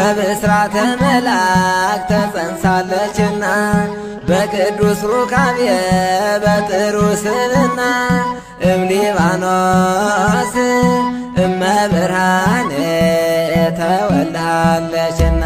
በብስራተ መልአክ ተጸንሳለችና በቅዱስ ሩካቤ በጥሩ ስብና እምሊባኖስ እመብርሃን ተወልዳለችና